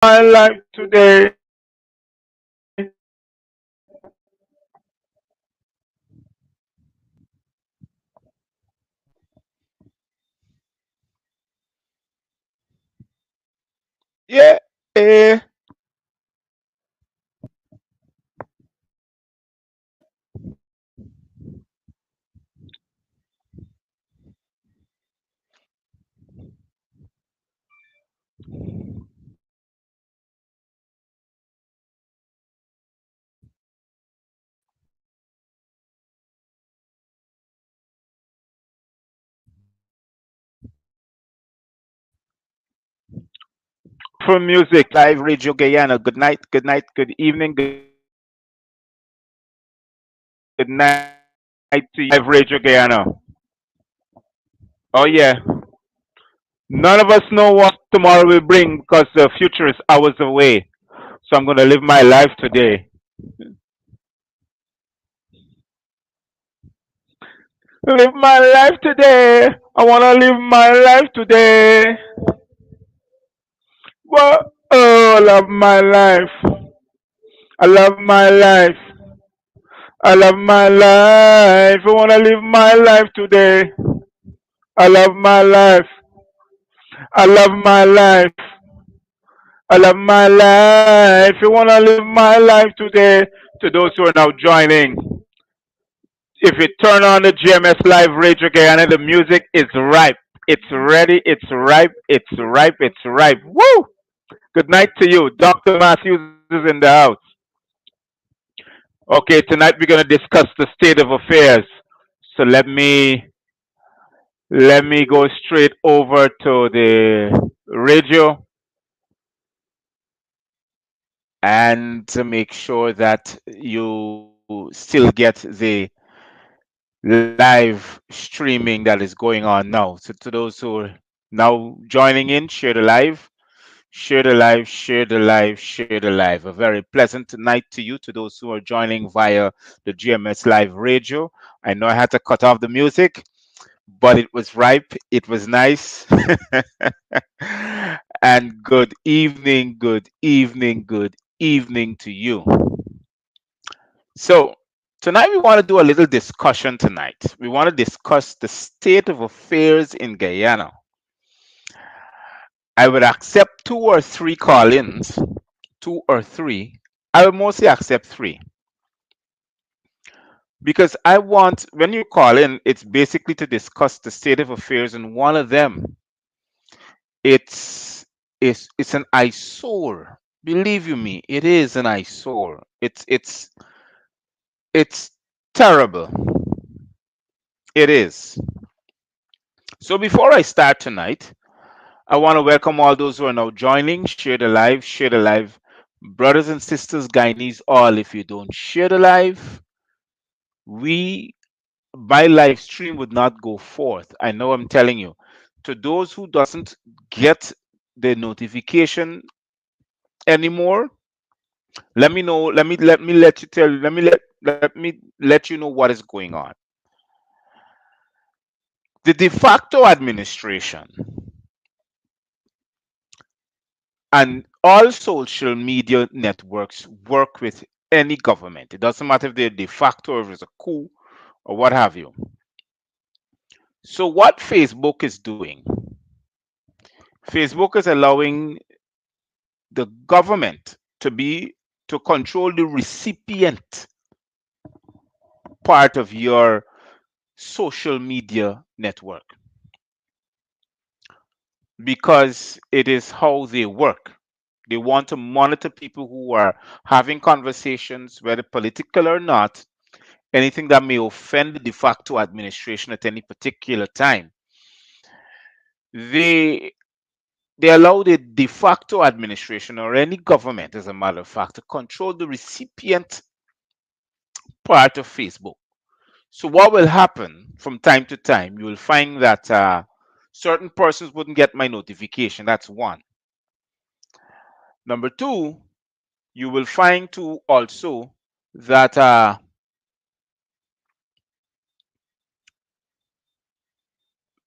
my life today. Yeah. eh, For music, live Radio Guyana. Good night, good evening, good night to you. Live Radio Guyana. Oh yeah. None of us know what tomorrow will bring because the future is hours away. So I'm gonna live my life today. Live my life today. I wanna live my life today. What? Oh, I love my life. I love my life. I love my life. I wanna live my life today. I love my life. I love my life. I love my life. I wanna live my life today. To those who are now joining, if you turn on the GMS Live Radio Guyana, the music is ripe. It's ready. It's ripe. It's ripe. It's ripe. Woo! Good night to you. Dr. Matthews is in the house. Okay, tonight we're gonna discuss the state of affairs. So let me go straight over to the radio and to make sure that you still get the live streaming that is going on now. So to those who are now joining in, share the live, share the live, share the live, share the live. A very pleasant night to you, to those who are joining via the GMS Live Radio. I know I had to cut off the music, but it was ripe, it was nice. And good evening, good evening to you. So, tonight we want to do a little discussion tonight. We want to discuss the state of affairs in Guyana. I would accept two or three call ins, two or three. I would mostly accept three because I want, when you call in, it's basically to discuss the state of affairs, and one of them, it's it's an eyesore. Believe you me, it is an eyesore. It's terrible. It is. So before I start tonight, I want to welcome all those who are now joining. Share the live, share the live. Brothers and sisters, Guyanese, all, if you don't share the live, we, my live stream would not go forth. I know I'm telling you. To those who doesn't get the notification anymore, let me know. Let me let you tell. Let me you know what is going on. The de facto administration and all social media networks work with any government. It doesn't matter if they're de facto or if it's a coup or what have you. So what Facebook is doing, Facebook is allowing the government to control the recipient part of your social media network because it is how they work. They want to monitor people who are having conversations, whether political or not, anything that may offend the de facto administration at any particular time. They they allow the de facto administration or any government, as a matter of fact, to control the recipient part of Facebook. So what will happen from time to time? You will find that certain persons wouldn't get my notification. That's one. Number two, you will find too also that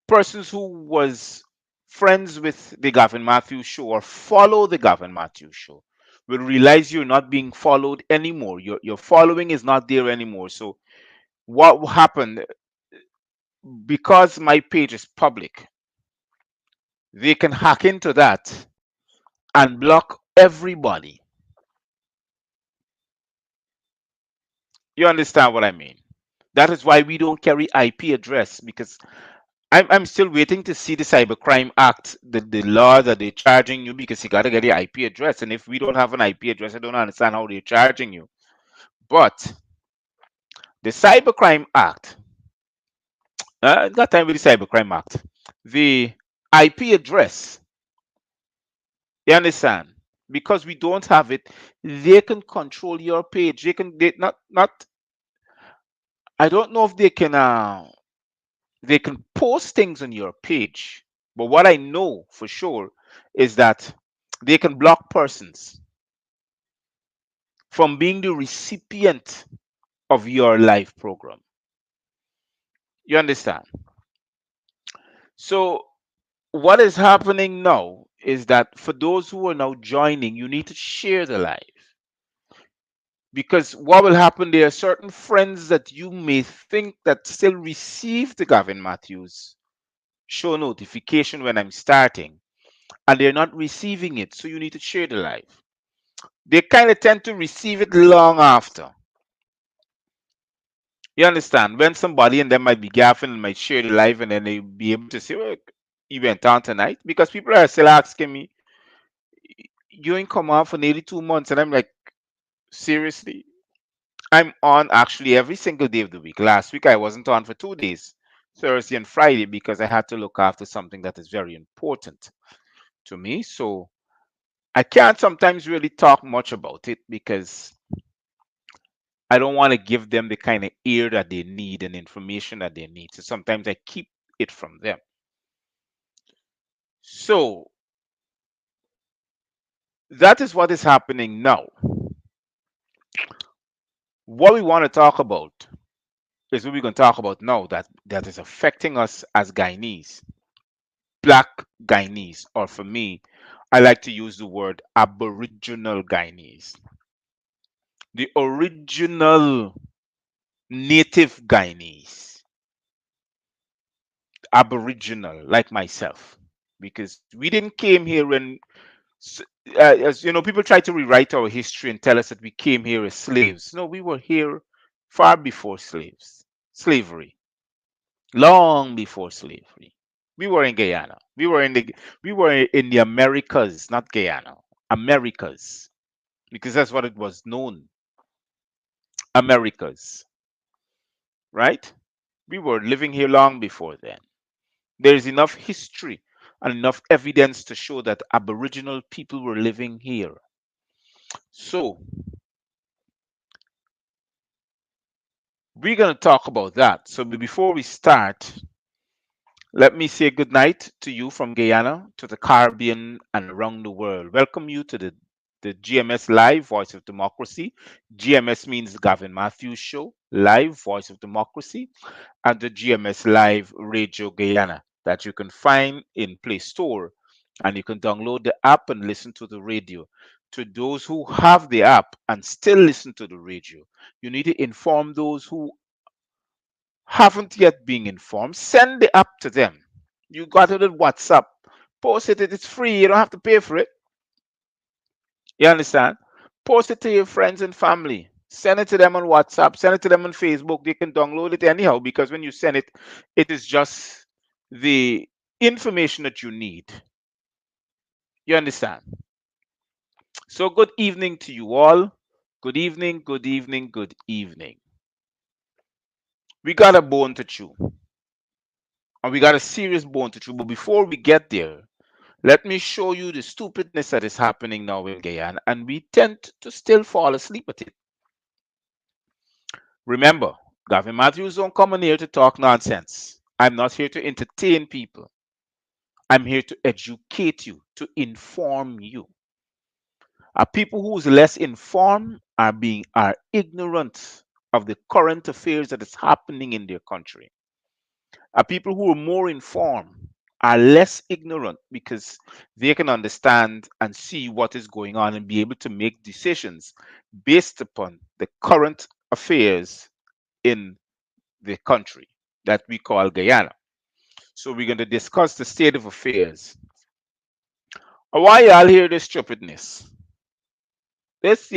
persons who was friends with the Gavin Matthews Show or follow the Gavin Matthews Show will realize you're not being followed anymore. Your following is not there anymore. So what happened, because my page is public, they can hack into that and block everybody. You understand what I mean? That is why we don't carry IP address, because I'm still waiting to see the Cybercrime Act, the law that they're charging you, because you got to get the IP address. And if we don't have an IP address, I don't understand how they're charging you. But the Cybercrime Act, got time with the Cybercrime Act, the IP address, you understand? Because we don't have it, they can control your page. They not, I don't know if they can post things on your page, but what I know for sure is that they can block persons from being the recipient of your live program. You understand? So what is happening now is that for those who are now joining, you need to share the live. Because what will happen, there are certain friends that you may think that still receive the Gavin Matthews show notification when I'm starting, and they're not receiving it. So you need to share the live. They kind of tend to receive it long after. You understand? When somebody and them might be gaffing and might share the live, and then they be able to say, well, you went on tonight. Because people are still asking me, you ain't come on for nearly 2 months. And I'm like, seriously? I'm on actually every single day of the week. Last week I wasn't on for 2 days, Thursday and Friday, because I had to look after something that is very important to me. So I can't sometimes really talk much about it because I don't want to give them the kind of ear that they need and information that they need. So sometimes I keep it from them. So that is what is happening now. What we want to talk about is what we're going to talk about now, that is affecting us as Guyanese, Black Guyanese, or for me, I like to use the word Aboriginal Guyanese, the original native Guyanese, Aboriginal like myself, because we didn't came here when, s- as you know, people try to rewrite our history and tell us that we came here as slaves. No, we were here far before slavery, long before slavery. We were in Guyana. We were in the Americas, not Guyana, Americas, because that's what it was known. Americas, right? We were living here long before then. There is enough history and enough evidence to show that Aboriginal people were living here. So we're going to talk about that. So before we start, let me say good night to you from Guyana, to the Caribbean, and around the world. Welcome you to the GMS Live Voice of Democracy. GMS means Gavin Matthews Show, Live Voice of Democracy, and the GMS Live Radio Guyana that you can find in Play Store, and you can download the app and listen to the radio. To those who have the app and still listen to the radio, you need to inform those who haven't yet been informed. Send the app to them. You got it on WhatsApp. Post it. It's free. You don't have to pay for it. You understand? Post it to your friends and family. Send it to them on WhatsApp. Send it to them on Facebook. They can download it anyhow, because when you send it, it is just the information that you need. You understand? So, good evening to you all. Good evening, good evening, good evening. We got a bone to chew, and we got a serious bone to chew. But before we get there, let me show you the stupidness that is happening now in Guyana, and we tend to still fall asleep at it. Remember, Gavin Matthews don't come in here to talk nonsense. I'm not here to entertain people. I'm here to educate you, to inform you. People who's less informed are ignorant of the current affairs that is happening in their country. People who are more informed are less ignorant because they can understand and see what is going on and be able to make decisions based upon the current affairs in the country that we call Guyana. So we're going to discuss the state of affairs. Why y'all hear this stupidness? This,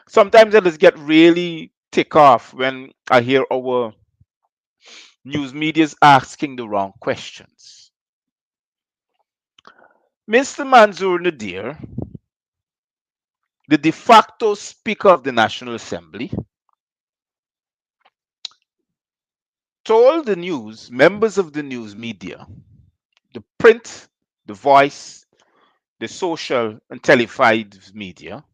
sometimes I just get really tick off when I hear our news media's asking the wrong questions. Mr. Manzoor Nadir, the de facto Speaker of the National Assembly, told the news, members of the news media, the print, the voice, the social and televised media.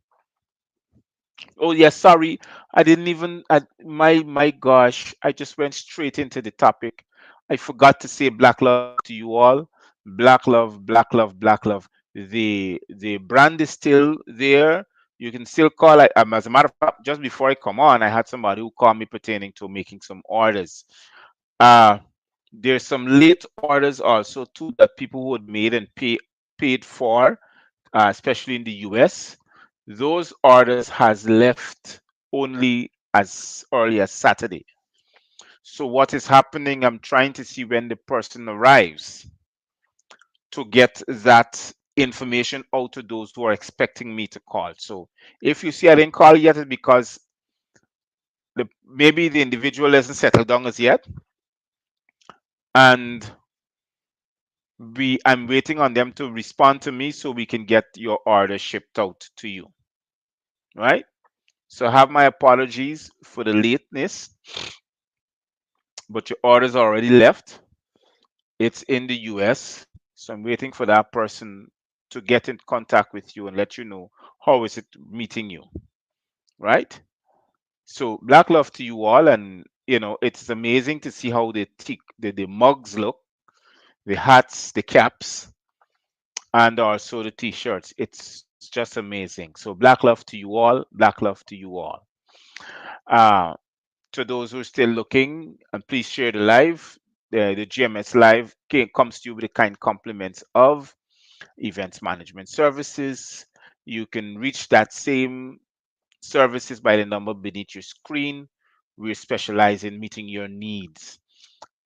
Oh yes, sorry, I didn't even. My gosh, I just went straight into the topic. I forgot to say black love to you all. Black love, black love, black love. The brand is still there. You can still call. As a matter of fact, just before I come on, I had somebody who called me pertaining to making some orders. Uh, there's some late orders also too that people who had made and paid for, especially in the US. Those orders has left only as early as Saturday. So what is happening? I'm trying to see when the person arrives to get that information out to those who are expecting me to call. So if you see I didn't call yet, it's because maybe the individual hasn't settled down as yet, and I'm waiting on them to respond to me so we can get your order shipped out to you. Right? So I have my apologies for the lateness, but your order's already left. It's in the US. So I'm waiting for that person to get in contact with you and let you know how is it meeting you. Right? So black love to you all, and it's amazing to see how the mugs look, the hats, the caps, and also the t-shirts. It's just amazing. So black love to you all, black love to you all. Uh, to those who are still looking, and please share the live. The GMS live comes to you with the kind compliments of events management services. You can reach that same services by the number beneath your screen. We specialize in meeting your needs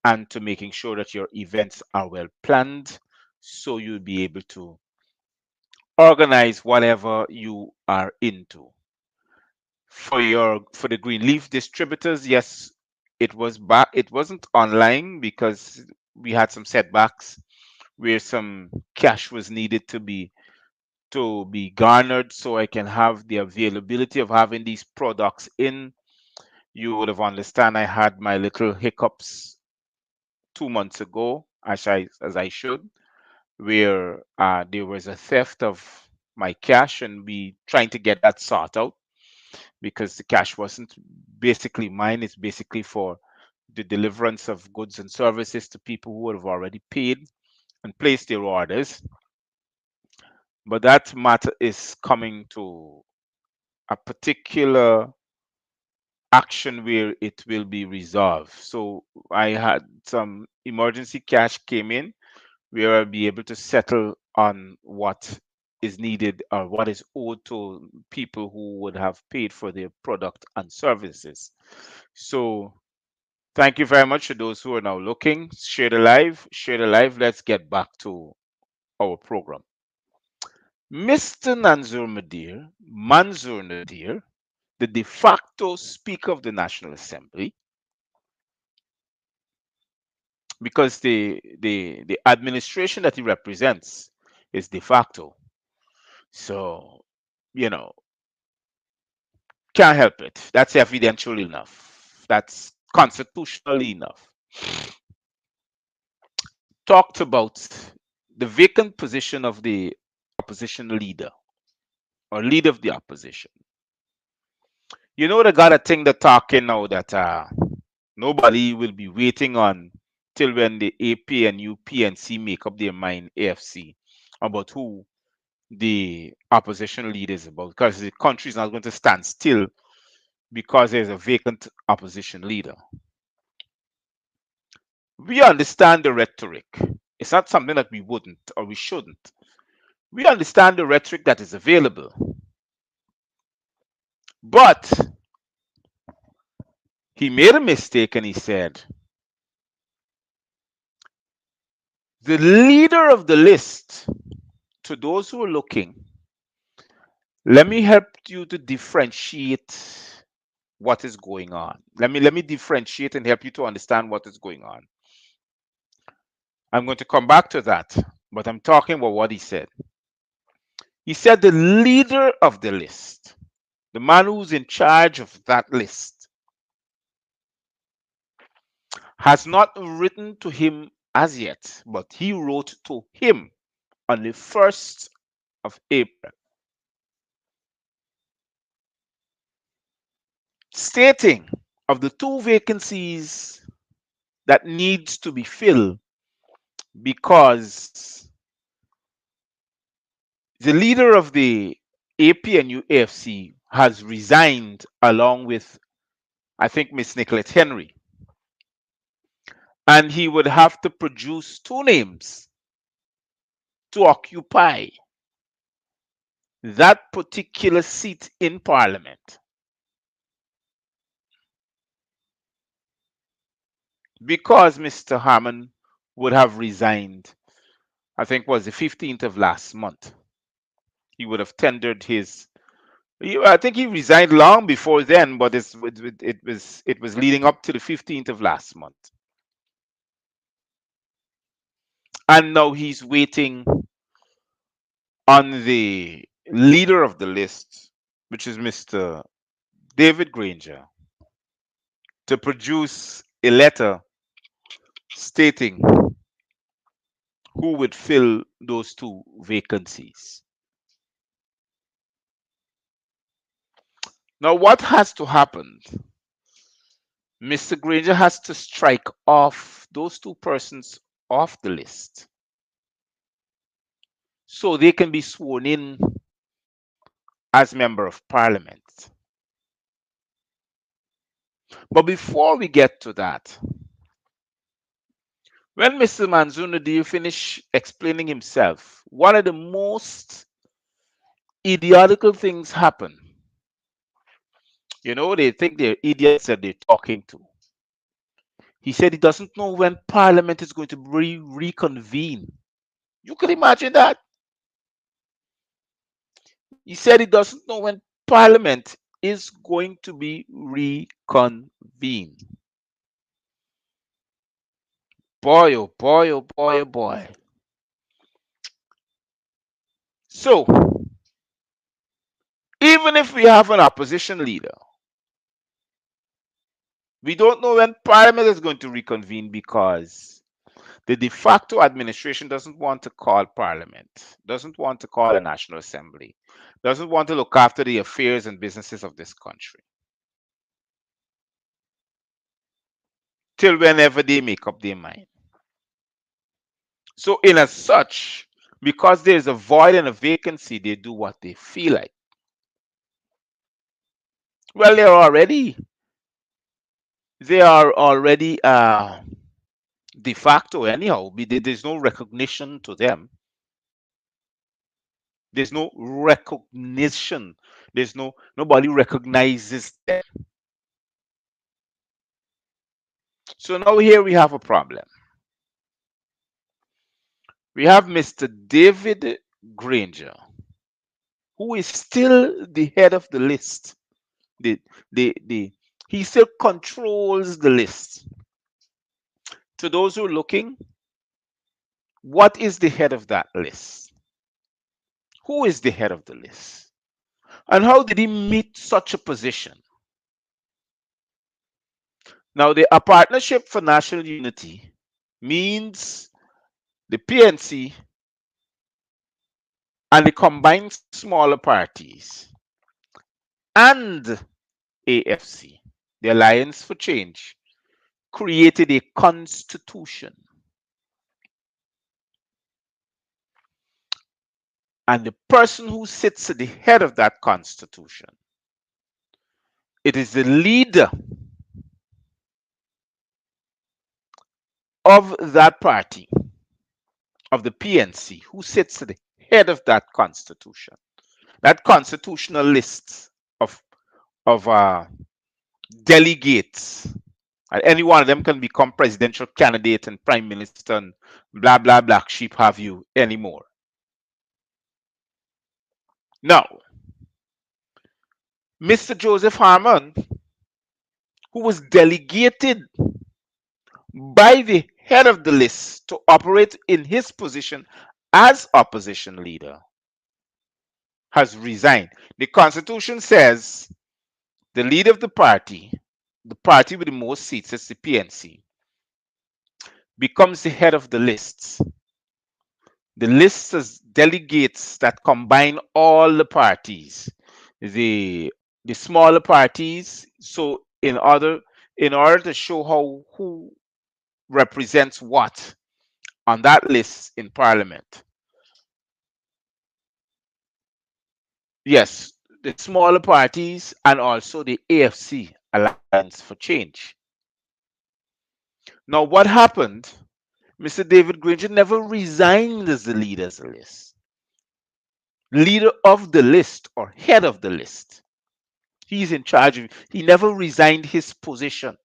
and to making sure that your events are well planned so you'll be able to organize whatever you are into. For the Greenleaf distributors, yes, it wasn't online because we had some setbacks where some cash was needed to be garnered so I can have the availability of having these products in. You would have understand I had my little hiccups 2 months ago, as I should, where there was a theft of my cash, and we trying to get that sort out because the cash wasn't basically mine. It's basically for the deliverance of goods and services to people who have already paid and placed their orders. But that matter is coming to a particular action where it will be resolved. So I had some emergency cash came in where I'll be able to settle on what is needed or what is owed to people who would have paid for their product and services. So thank you very much to those who are now looking. Share the live, share the live. Let's get back to our program. Mr. Manzoor Nadir, the de facto Speaker of the National Assembly, because the administration that he represents is de facto. So, you know, can't help it. That's evidential enough. That's constitutional enough. Talked about the vacant position of the opposition leader or leader of the opposition. They got a thing they're talking now that nobody will be waiting on till when the AP and UPNC make up their mind, AFC, about who the opposition leader is about, because the country is not going to stand still because there's a vacant opposition leader. We understand the rhetoric. It's not something that we wouldn't or we shouldn't. We understand the rhetoric that is available. But he made a mistake and he said, the leader of the list, to those who are looking, let me help you to differentiate what is going on. Let me differentiate and help you to understand what is going on. I'm going to come back to that, but I'm talking about what he said. He said the leader of the list, the man who's in charge of that list, has not written to him as yet, but he wrote to him on the 1st of April, stating of the two vacancies that needs to be filled because the leader of the APNU AFC has resigned along with, I think, Miss Nicolette Henry. And he would have to produce two names to occupy that particular seat in Parliament. Because Mr. Hammond would have resigned, I think was the 15th of last month. He would have tendered his. I think he resigned long before then, but it was leading up to the 15th of last month, and now he's waiting on the leader of the list, which is Mr. David Granger, to produce a letter stating who would fill those two vacancies. Now, what has to happen? Mr. Granger has to strike off those two persons off the list so they can be sworn in as member of parliament. But before we get to that, when Mr. Manzunadi finished explaining himself, one of the most idiotical things happen. They think they're idiots that they're talking to. He said he doesn't know when parliament is going to reconvene. You can imagine that. He said he doesn't know when parliament is going to be reconvened. Boy, oh boy, oh boy, oh boy. So, even if we have an opposition leader, we don't know when parliament is going to reconvene because the de facto administration doesn't want to call parliament, doesn't want to call a national assembly, doesn't want to look after the affairs and businesses of this country till whenever they make up their mind. So, in as such, because there's a void and a vacancy, they do what they feel like. Well, they are already de facto anyhow. There's no recognition to them. There's no recognition. Nobody recognizes them. So now here we have a problem. We have Mr. David Granger, who is still the head of the list. He still controls the list. To those who are looking, what is the head of that list? Who is the head of the list? And how did he meet such a position? Now, a partnership for national unity means the PNC and the combined smaller parties and AFC, the Alliance for Change, created a constitution. And the person who sits at the head of that constitution, it is the leader of that party, of the PNC, who sits at the head of that constitution, that constitutional list of of delegates, and any one of them can become presidential candidate and prime minister and blah blah black sheep have you anymore. Now, Mr. Joseph Harmon, who was delegated by the head of the list to operate in his position as opposition leader, has resigned. The Constitution says the leader of the party with the most seats, is the PNC, becomes the head of the lists. The list is delegates that combine all the parties, the the smaller parties. So in order to show how who represents what on that list in Parliament, yes, the smaller parties and also the AFC, Alliance for Change. Now, what happened? Mr. David Granger never resigned as the leader of the list, leader of the list or head of the list. He's in charge of. He never resigned his position.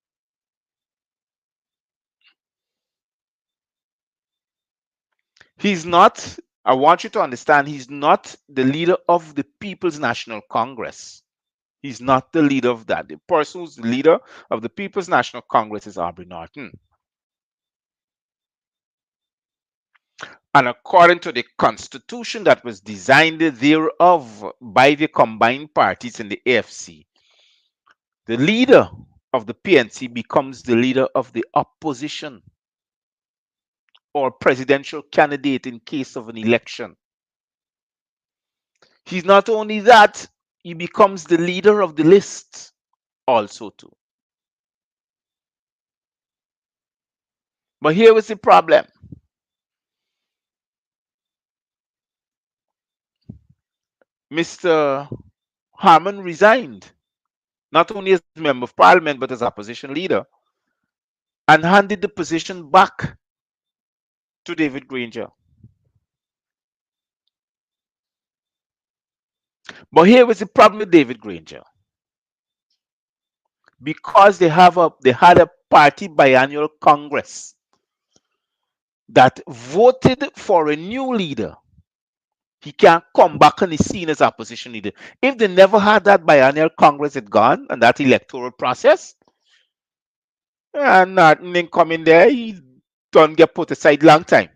He's not. I want you to understand. He's not the leader of the People's National Congress. He's not the leader of that. The person who's the leader of the People's National Congress is Aubrey Norton. And according to the constitution that was designed thereof by the combined parties in the AFC, the leader of the PNC becomes the leader of the opposition or presidential candidate in case of an election. He's not only that, he becomes the leader of the list also too. But here was the problem. Mr. Harmon resigned, not only as member of parliament, but as opposition leader, and handed the position back to David Granger. But here was the problem with David Granger. Because they had a party biannual congress that voted for a new leader, he can't come back and is seen as opposition leader. If they never had that biennial congress had gone and that electoral process, and nothing in coming there, he don't get put aside long time.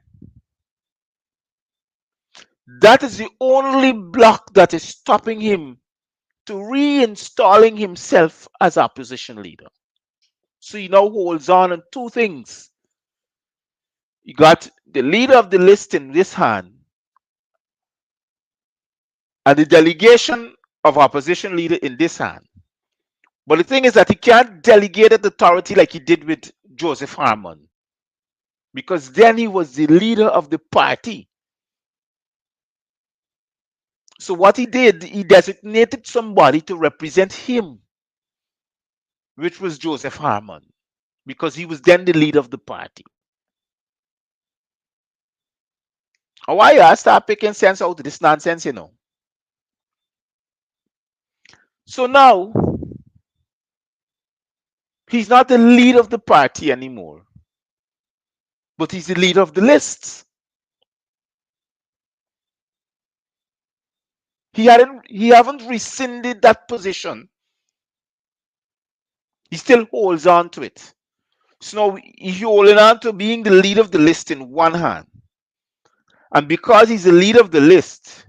That is the only block that is stopping him to reinstalling himself as opposition leader. So he now holds on two things. You got the leader of the list in this hand and the delegation of opposition leader in this hand. But the thing is that he can't delegate that authority like he did with Joseph Harmon, because then he was the leader of the party. So what he did, he designated somebody to represent him, which was Joseph Harmon, because he was then the leader of the party. Why I start picking sense out of this nonsense, you know? So now he's not the leader of the party anymore, but he's the leader of the lists. He haven't rescinded that position. He still holds on to it. So now he's holding on to being the leader of the list in one hand. And because he's the leader of the list,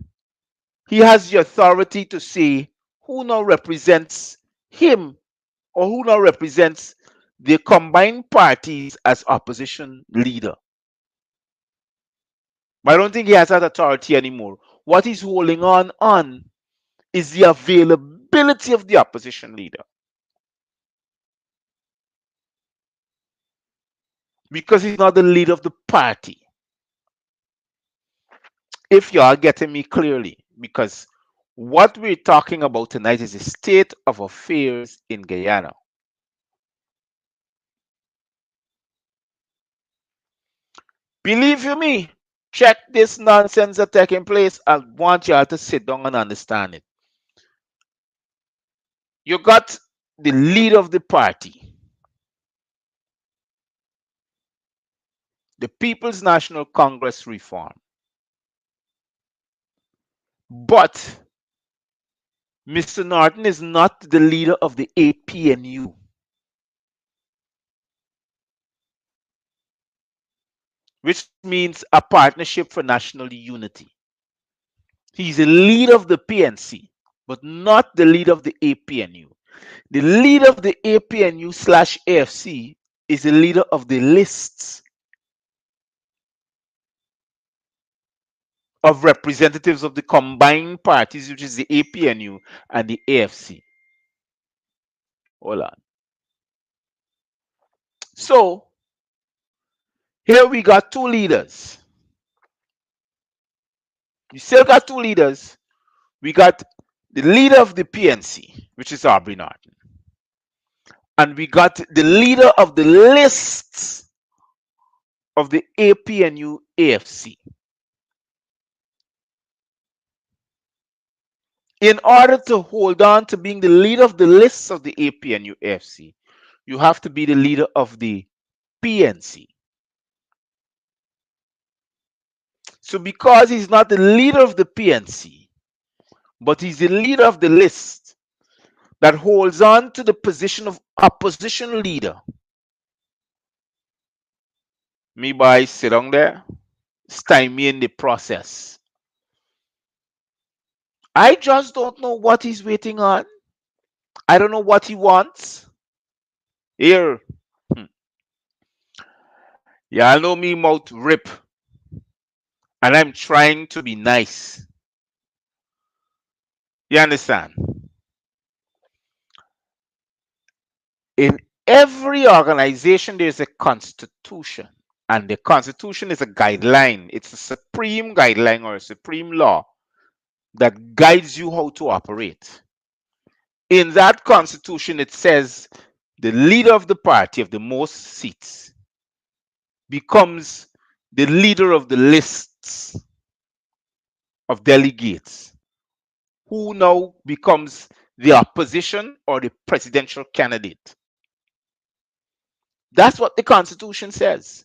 he has the authority to say who now represents him or who now represents the combined parties as opposition leader. But I don't think he has that authority anymore. What he's holding on is the availability of the opposition leader. Because he's not the leader of the party. If you are getting me clearly, because what we're talking about tonight is the state of affairs in Guyana. Believe you me, check this nonsense that taking place. I want y'all to sit down and understand it. You got the leader of the party, the People's National Congress reform. But Mr. Norton is not the leader of the APNU, which means a partnership for national unity. He's the leader of the PNC, but not the leader of the APNU. The leader of the APNU slash AFC is the leader of the lists of representatives of the combined parties, which is the APNU and the AFC. Hold on. So here we got two leaders. You still got two leaders. We got the leader of the PNC, which is Aubrey Norton, and we got the leader of the lists of the APNU AFC. In order to hold on to being the leader of the lists of the APNU AFC, you have to be the leader of the PNC. So because he's not the leader of the PNC, but he's the leader of the list that holds on to the position of opposition leader, me boy sit down there, stymie in the process. I just don't know what he's waiting on. I don't know what he wants. Here, y'all know me mouth rip, and I'm trying to be nice. You understand? In every organization, there's a constitution, and the constitution is a guideline. It's a supreme guideline or a supreme law that guides you how to operate. In that constitution, it says the leader of the party of the most seats becomes the leader of the lists of delegates, who now becomes the opposition or the presidential candidate. That's what the Constitution says.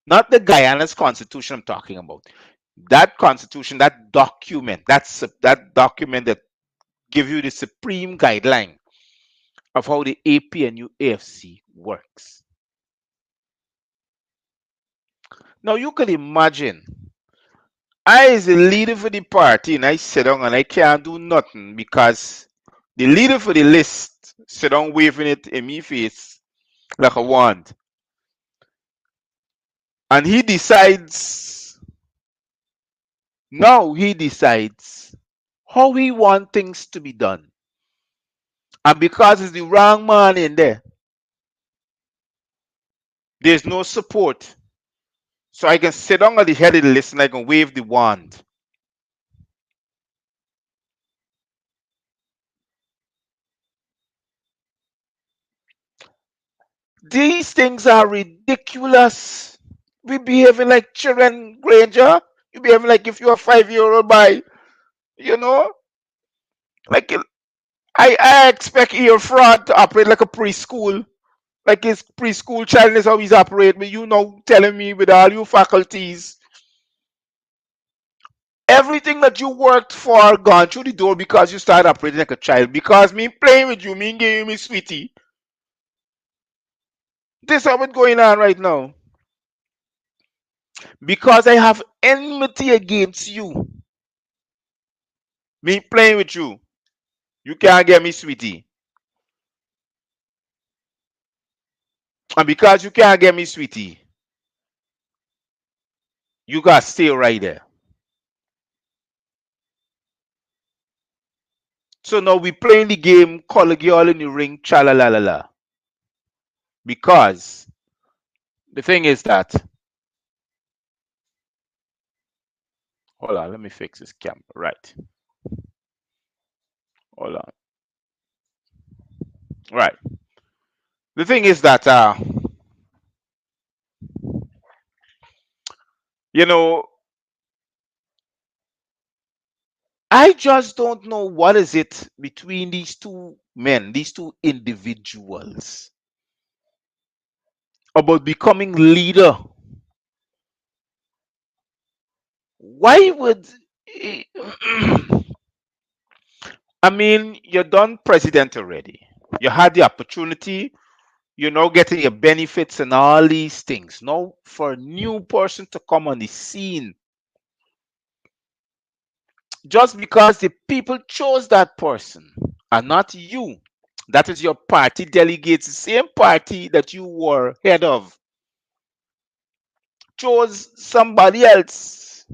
Not the Guyana's Constitution I'm talking about. That Constitution, that document, that document that gives you the supreme guideline of how the APNU AFC works. Now you can imagine, I is the leader for the party and I sit down and I can't do nothing because the leader for the list sit down waving it in me face like a wand. And he decides how he wants things to be done. And because it's the wrong man in there, there's no support. So I can sit down at the head of the list and I can wave the wand. These things are ridiculous. We behaving like children, Granger. You behaving like if you're a 5-year-old boy, you know? Like I expect your fraud to operate like a preschool. Like his preschool child is how he's operating, but you know telling me with all your faculties. Everything that you worked for gone through the door because you started operating like a child. Because me playing with you, me giving me sweetie. This is what's going on right now. Because I have enmity against you. Me playing with you. You can't get me sweetie. And because you can't get me sweetie, you gotta stay right there. So now we playing the game, call a girl in the ring, cha la la la la. Because the thing is that, hold on, let me fix this camera. Right. Hold on. Right. The thing is that You know, I just don't know what is it between these two men, these two individuals, about becoming leader. Why would I mean, you're done president already. You had the opportunity. You're now getting your benefits and all these things. Now, for a new person to come on the scene, just because the people chose that person and not you, that is your party delegates, the same party that you were head of, chose somebody else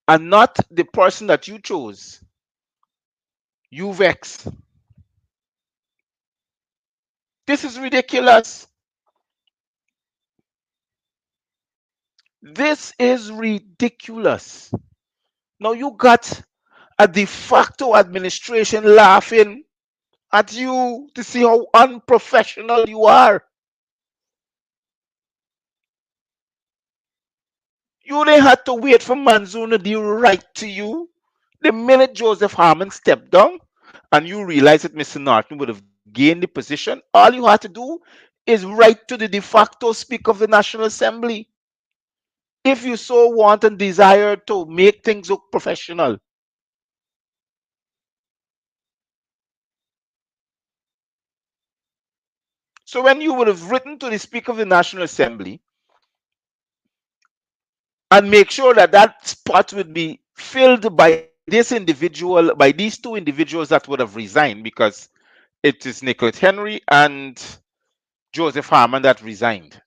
and not the person that you chose. You vex. This is ridiculous. This is ridiculous. Now you got a de facto administration laughing at you to see how unprofessional you are. You didn't have to wait for Manzuna to do right to you. The minute Joseph Harmon stepped down and you realized that Mr. Norton would have gained the position, all you had to do is write to the de facto Speaker of the National Assembly if you so want and desire to make things look professional. So when you would have written to the Speaker of the National Assembly and make sure that that spot would be filled by this individual, by these two individuals that would have resigned, because it is Nicolette Henry and Joseph Harmon that resigned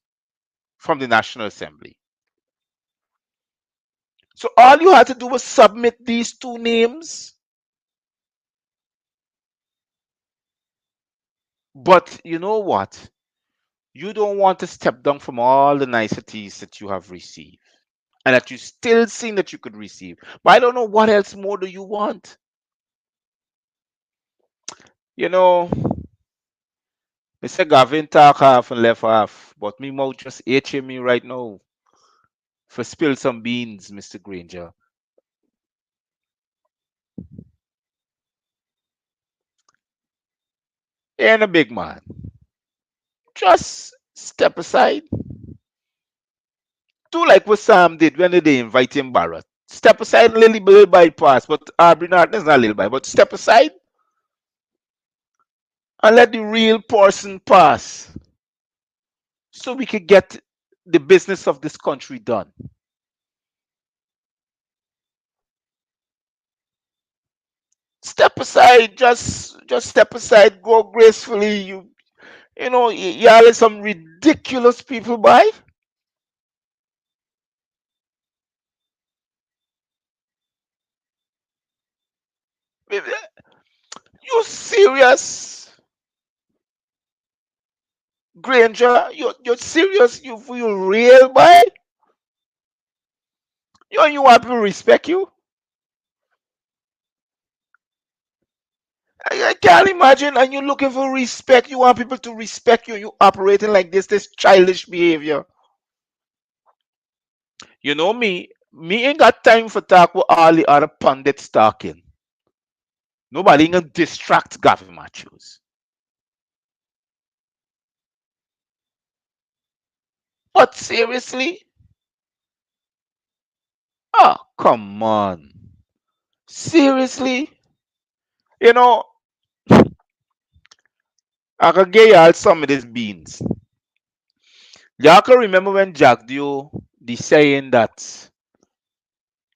from the National Assembly. So all you had to do was submit these two names. But you know what? You don't want to step down from all the niceties that you have received and that you still think that you could receive. But I don't know what else more do you want. You know, Mr. Gavin talk half and left half, but me mouth just itching me right now for spill some beans, Mr. Granger. Ain't a big man. Just step aside. Do like what Sam did when they invite him Barrett. Step aside a little bypass, but Aubrey Norton is not a little by, but step aside and let the real person pass so we could get the business of this country done. Step aside, just step aside, go gracefully. You know, y'all are some ridiculous people, by. You serious, Granger? You're serious? You real, boy? You want people to respect you? I can't imagine. And you're looking for respect. You want people to respect you. You operating like this childish behavior. You know me ain't got time for talk with all the other pundits talking. Nobody ain't gonna distract Gavin Matthews. But seriously? Oh, come on. Seriously? You know, I can get y'all some of these beans. Y'all can remember when Jack Dio the saying that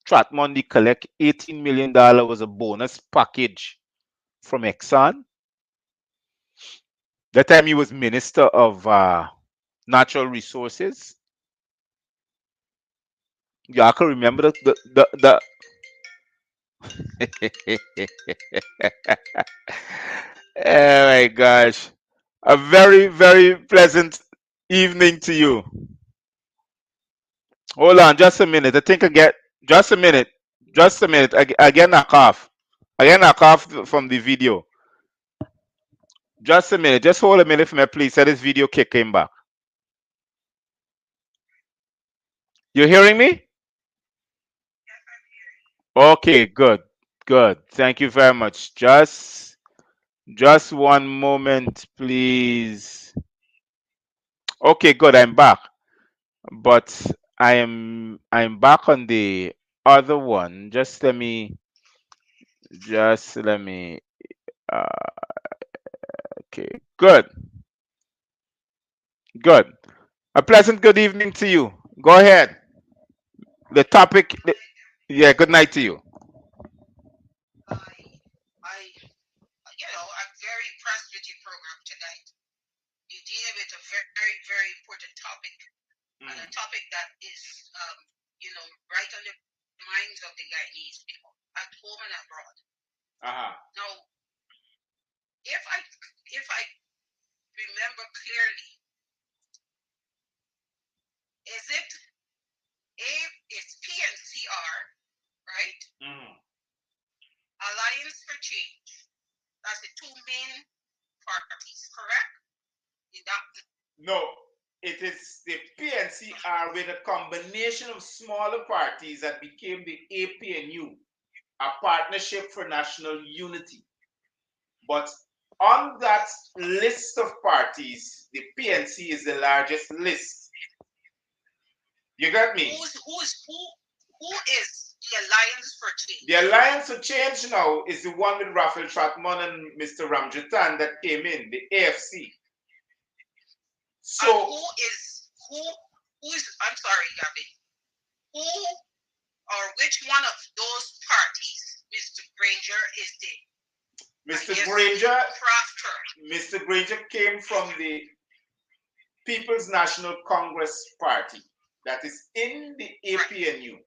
Stratmondi collect $18 million was a bonus package from Exxon. That time he was Minister of Natural Resources. Y'all can remember Oh my gosh. A very, very pleasant evening to you. Hold on just a minute. I think I get just a minute. Just a minute. I get a cough. I get a cough from the video. Just a minute. Just hold a minute for me, please. So this video kick came back. You hearing me? Okay, good. Good. Thank you very much. Just one moment, please. Okay, good. I'm back. But I'm back on the other one. Just let me uh okay. Good. Good. A pleasant good evening to you. Go ahead. The topic yeah, good night to you. Uh-huh. Mhm. No, it is the PNCR with a combination of smaller parties that became the APNU, a partnership for national unity. But on that list of parties, the PNC is the largest list. You got me? The Alliance for Change now is the one with Raphael Trotman and Mr. Ramjatan that came in, the AFC. So Mr. Granger, Mr. Granger came from the People's National Congress Party that is in the APNU.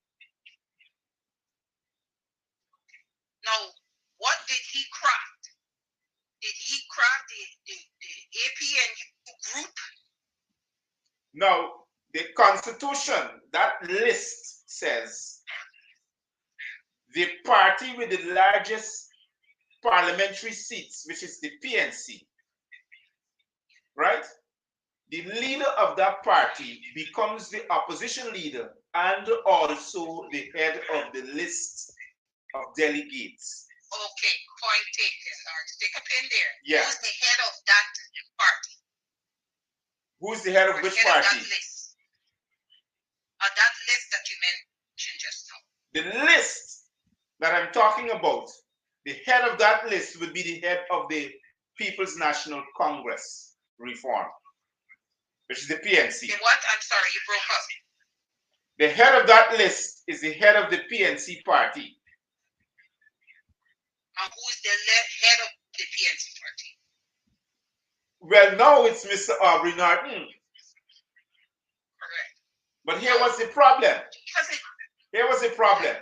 Now, the Constitution, that list says the party with the largest parliamentary seats, which is the PNC, right? The leader of that party becomes the opposition leader and also the head of the list of delegates. Yeah. Who's the head of which party? The list that I'm talking about, the head of that list would be the head of the People's National Congress reform, which is the PNC. What? I'm sorry, you broke up. The head of that list is the head of the PNC party. Who's the head of the PNC party? Well, now it's Mr. Aubrey Norton. Correct. But here was the problem. Here was the problem.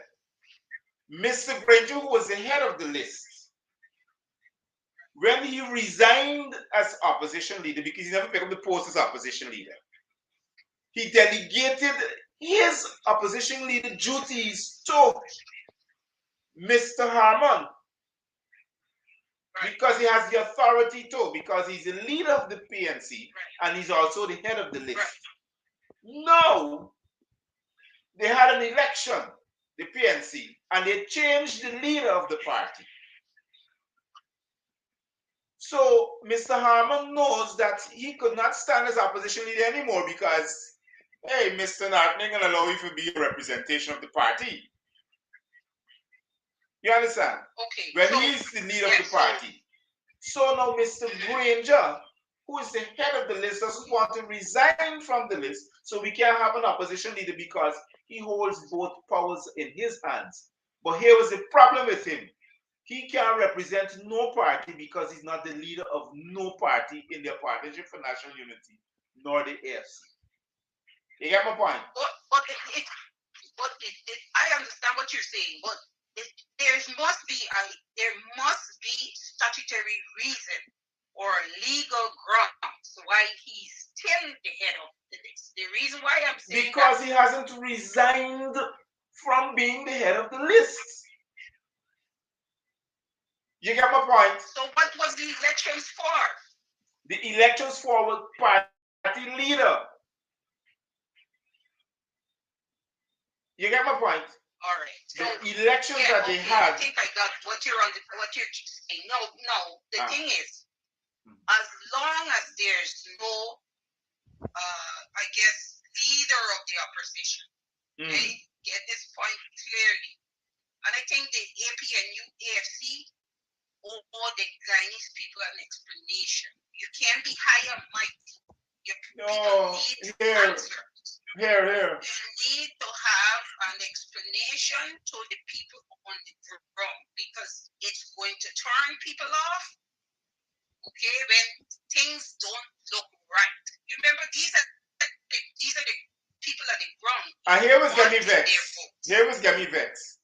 Mr. Granger, who was the head of the list, when he resigned as opposition leader, because he never picked up the post as opposition leader, he delegated his opposition leader duties to Mr. Harmon. Because he has the authority to, because he's the leader of the PNC and he's also the head of the list. No, they had an election, the PNC, and they changed the leader of the party. So Mr. Harmon knows that he could not stand as opposition leader anymore because, hey, Mr. Norton ain't gonna allow you to be a representation of the party. You understand? Okay. When so, he's the leader of the party. So now Mr. Granger, who is the head of the list, doesn't want to resign from the list, so we can't have an opposition leader because he holds both powers in his hands. But here was the problem with him. He can't represent no party because he's not the leader of no party in their Partnership for National Unity, nor the AFC. You get my point? But I understand what you're saying, but there must be statutory reason or legal grounds why he's still the head of the list. The reason why I'm saying because he hasn't resigned from being the head of the list. You get my point? So what was the elections for? The elections for was party leader. You get my point? All right. So The elections yeah, that they okay. I had. think I got what you're saying. No, no. The thing is, as long as there's no, I guess, leader of the opposition, okay, get this point clearly. And I think the APNU, AFC, or the Guyanese people an explanation. You can't be high and mighty. Your people need answers. Here. You need to have an explanation to the people on the ground because it's going to turn people off. Okay, when things don't look right. You remember these are the people at the ground. And here was get me vex.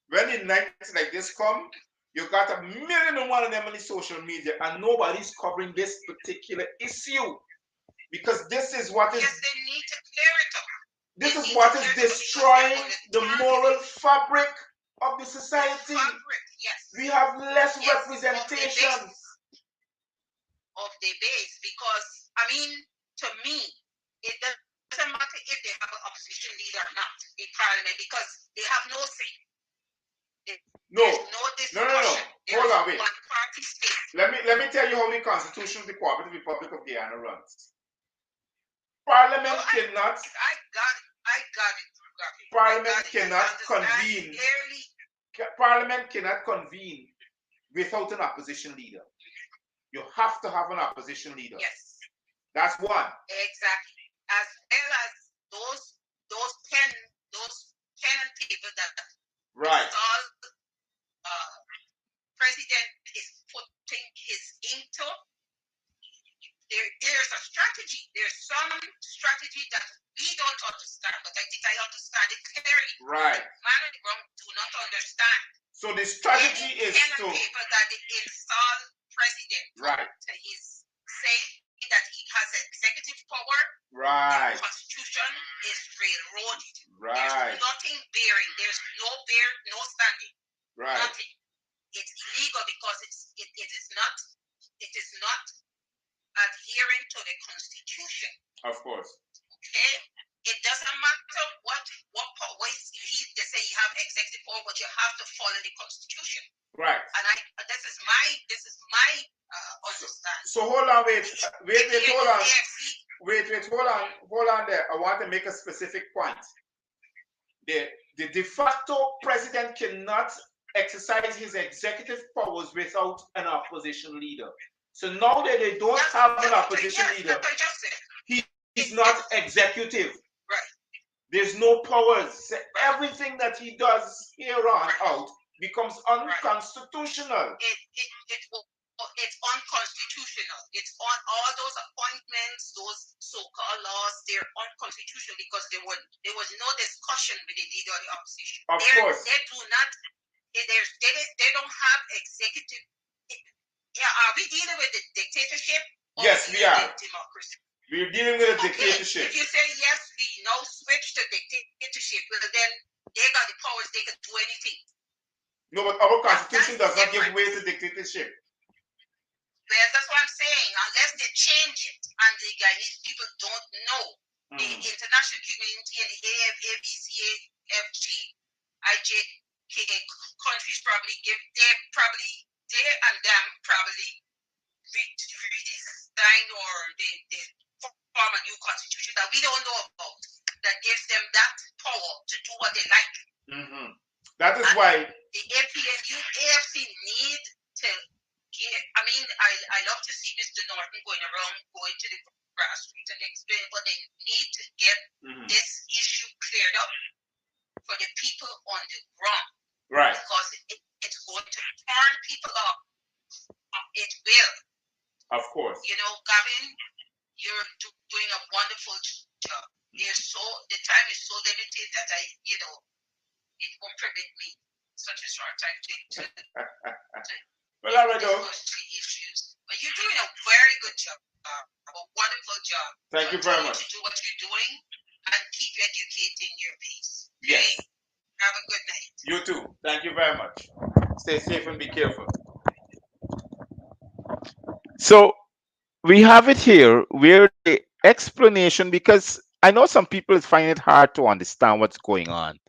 When the nights like this come, you got 1,000,001 of them on the social media, and nobody's covering this particular issue because this is what is. Yes, they need to clear it up. This is what is destroying the moral fabric of the society. Yes. We have less representation of the base because, I mean, to me, it doesn't matter if they have an opposition leader or not in parliament because they have no say. No. Hold on, wait. Let me tell you how the Constitution of the Cooperative Republic of Guyana runs. Parliament cannot. I got it. Parliament cannot convene. Parliament cannot convene without an opposition leader. You have to have an opposition leader. Yes. That's one. Exactly. As well as those pen and paper that right. President is putting his into. There's a strategy. There's some strategy that we don't understand, but I think I understand it clearly. Right. The man on the ground do not understand. So the strategy is pen and paper that the installed president. Right. He's saying that he has executive power. Right. The Constitution is railroaded. Right. There's nothing bearing. There's no standing. Right. Nothing. It's illegal because it is not adhering to the Constitution. Of course. Okay? It doesn't matter what they say you have executive power, but you have to follow the Constitution. Right. And this is my understanding. So hold on, wait, hold on there. I want to make a specific point. The de facto president cannot exercise his executive powers without an opposition leader. So now that they don't have an opposition leader, he's not executive. Right. There's no powers. Everything that he does here on out becomes unconstitutional. It's unconstitutional. It's on all those appointments, those so-called laws. They're unconstitutional because there was no discussion with the leader of the opposition. Of course, they do not. They don't have executive. Are we dealing with the dictatorship? Yes, we are. Democracy. We're dealing with a dictatorship. If you say yes, we now switch to dictatorship, well then they got the powers. They can do anything. No, but our constitution does not give way to dictatorship. Well, that's what I'm saying. Unless they change it, and the Guyanese people don't know, the international community and the ABCA, FG, IJK countries probably they and them probably redesign or they form a new constitution that we don't know about that gives them that power to do what they like. That is why the AFC need to get. I mean, I love to see Mr. Norton going to the grassroots and explain, but they need to get this issue cleared up for the people on the ground. Right. Because it's going to turn people off. It will. Of course. You know, Gavin, you're doing a wonderful job. The time is so limited that it won't permit me such a short time to well, all right, though. Issues. But you're doing a very good job, a wonderful job. Thank you very much. To do what you're doing and keep educating your piece. Okay? Yes. Have a good night. You too. Thank you very much. Stay safe and be careful. So we have it here where the explanation, because I know some people find it hard to understand what's going on.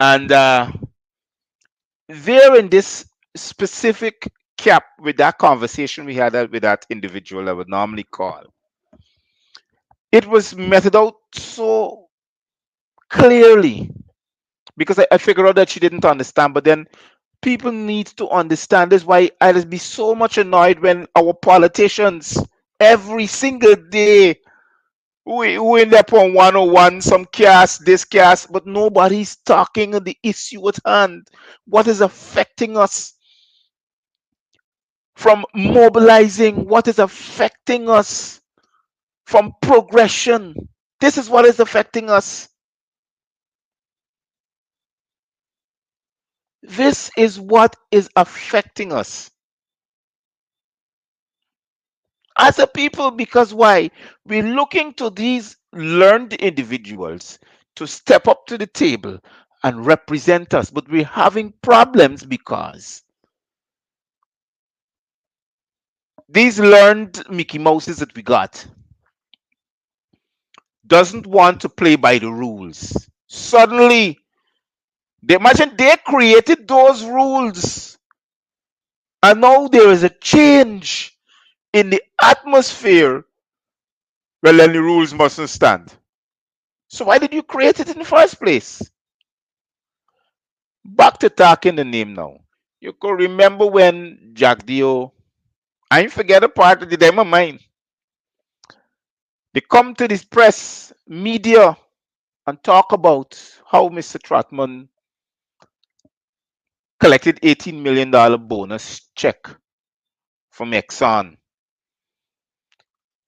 And there in this specific cap with that conversation we had with that individual I would normally call, it was meted out so clearly because I figured out that she didn't understand. But then people need to understand this. Why I'd be so much annoyed when our politicians every single day we end up on 101, some cast, this cast, but nobody's talking on the issue at hand. What is affecting us from mobilizing? What is affecting us from progression? This is what is affecting us. This is what is affecting us as a people. Because why? We're looking to these learned individuals to step up to the table and represent us, but we're having problems because these learned Mickey Mouses that we got doesn't want to play by the rules. Suddenly, they imagine they created those rules, and now there is a change in the atmosphere. Well, then the rules mustn't stand. So why did you create it in the first place? Back to talking the name now. You could remember when Jack Dio, I ain't forget a part of the demo mind. They come to this press media and talk about how Mr. Trotman collected $18 million bonus check from Exxon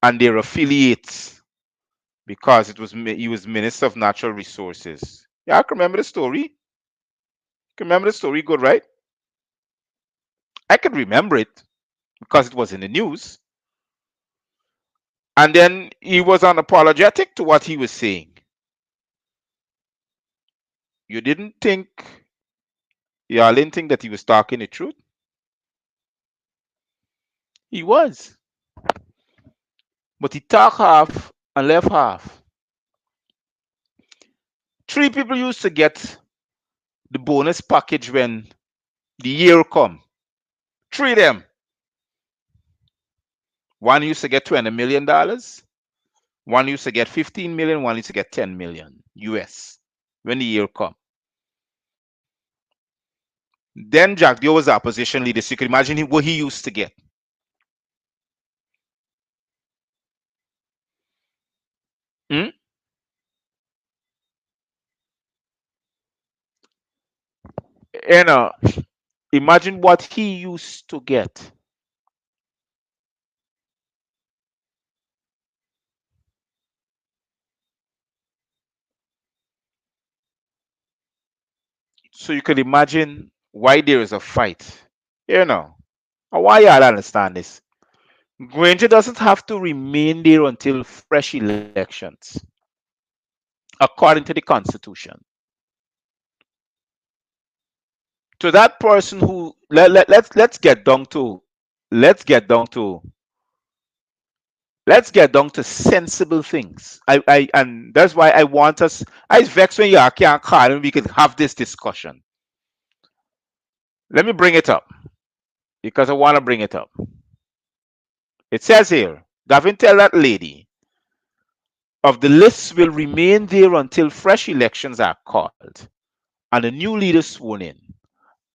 and their affiliates because he was Minister of Natural Resources. Yeah, I can remember the story. Can remember the story good, right? I can remember it because it was in the news. And then he was unapologetic to what he was saying. You didn't think, y'all didn't think that he was talking the truth? He was. But he talked half and left half. 3 people used to get the bonus package when the year come. 3 of them. One used to get $20 million. One used to get 15 million. One used to get 10 million US when the year come. Then Jack Dio was the opposition leader. So you can imagine what he used to get. Hmm? You know, imagine what he used to get. So you can imagine why there is a fight. You know, and why y'all understand this? Granger doesn't have to remain there until fresh elections, according to the Constitution. To that person who let's get down to let's get down to let's get down to sensible things. I and that's why I want us. I vex when you can't call and we can have this discussion. Let me bring it up because I want to bring it up. It says here, Gavin tell that lady of the lists will remain there until fresh elections are called and a new leader sworn in.